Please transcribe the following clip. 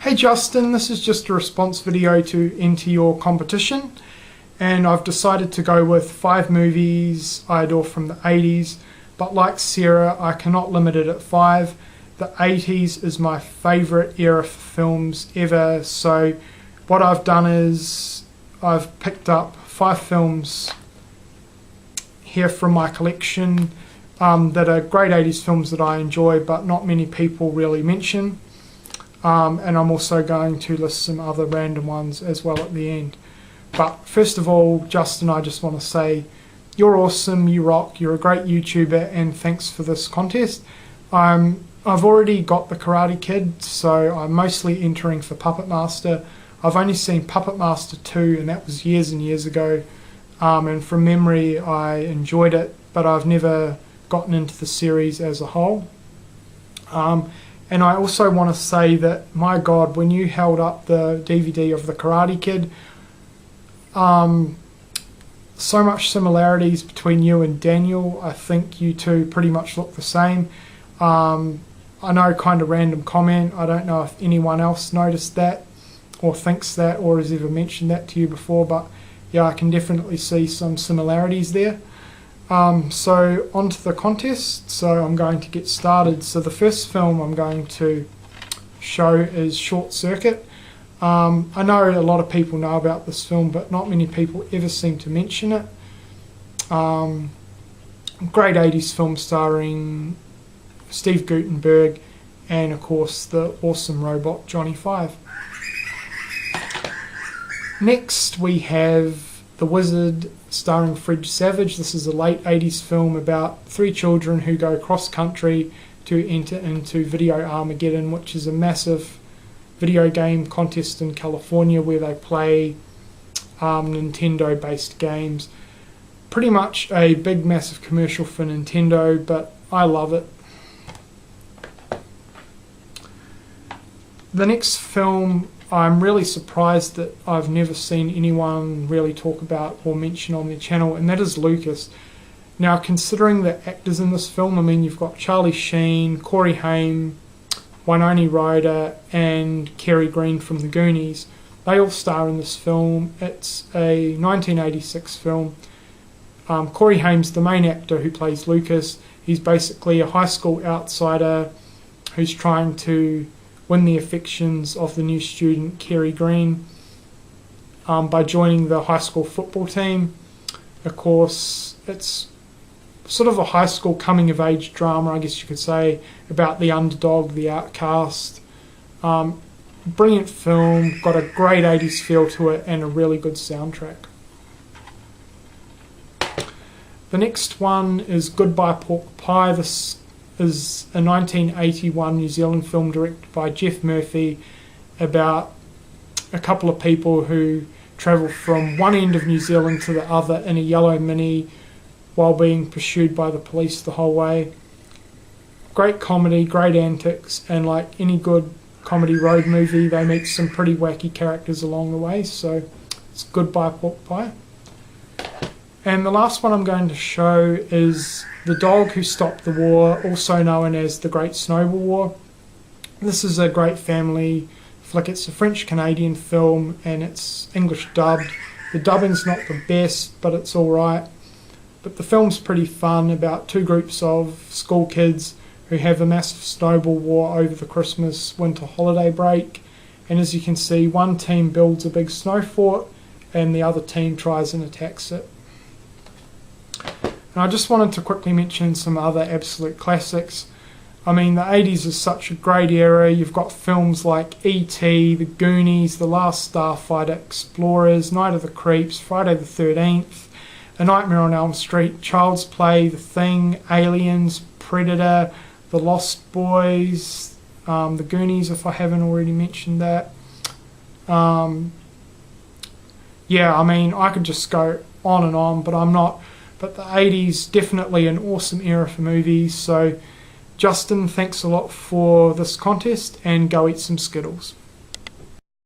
Hey Justin, this is just a response video to enter your competition, and I've decided to go with 5 movies I adore from the 80s, but like Sarah, I cannot limit it at 5. The 80s is my favourite era for films ever, so what I've done is I've picked up 5 films here from my collection that are great 80s films that I enjoy but not many people really mention. And I'm also going to list some other random ones as well at the end. But first of all, Justin, I just want to say you're awesome, you rock, you're a great YouTuber, and thanks for this contest. I've already got the Karate Kid, so I'm mostly entering for Puppet Master. I've only seen Puppet Master 2, and that was years and years ago. And from memory, I enjoyed it, but I've never gotten into the series as a whole. And I also want to say that, my God, when you held up the DVD of The Karate Kid, so much similarities between you and Daniel. I think you two pretty much look the same. I know, kind of random comment. I don't know if anyone else noticed that or thinks that or has ever mentioned that to you before, but yeah, I can definitely see some similarities there. So on to the contest, so I'm going to get started. So the first film I'm going to show is Short Circuit. I know a lot of people know about this film, but not many people ever seem to mention it. Great 80s film starring Steve Guttenberg and of course the awesome robot Johnny Five. Next we have The Wizard, starring Fred Savage. This is a late 80s film about 3 children who go cross-country to enter into Video Armageddon, which is a massive video game contest in California where they play Nintendo-based games. Pretty much a big, massive commercial for Nintendo, but I love it. The next film, I'm really surprised that I've never seen anyone really talk about or mention on their channel, and that is Lucas. Now, considering the actors in this film, I mean, you've got Charlie Sheen, Corey Haim, Winona Ryder, and Kerry Green from The Goonies. They all star in this film. It's a 1986 film. Corey Haim's the main actor who plays Lucas. He's basically a high school outsider who's trying to win the affections of the new student Kerry Green by joining the high school football team. Of course, it's sort of a high school coming of age drama, I guess you could say, about the underdog, the outcast. Brilliant film, got a great 80s feel to it and a really good soundtrack. The next one is Goodbye Pork Pie. This is a 1981 New Zealand film directed by Jeff Murphy about a couple of people who travel from one end of New Zealand to the other in a yellow Mini while being pursued by the police the whole way. Great comedy, great antics, and like any good comedy road movie, they meet some pretty wacky characters along the way, so it's Goodbye Pork Pie. And the last one I'm going to show is The Dog Who Stopped the War, also known as the Great Snowball War. This is a great family flick. It's a French-Canadian film and it's English dubbed. The dubbing's not the best, but it's alright. But the film's pretty fun, about 2 groups of school kids who have a massive snowball war over the Christmas-winter holiday break. And as you can see, one team builds a big snow fort and the other team tries and attacks it. And I just wanted to quickly mention some other absolute classics. I mean, the 80s is such a great era. You've got films like E.T., The Goonies, The Last Starfighter, Explorers, Night of the Creeps, Friday the 13th, A Nightmare on Elm Street, Child's Play, The Thing, Aliens, Predator, The Lost Boys, The Goonies, if I haven't already mentioned that. Yeah, I mean, I could just go on and on, but I'm not. But the 80s, definitely an awesome era for movies. So Justin, thanks a lot for this contest, and go eat some Skittles.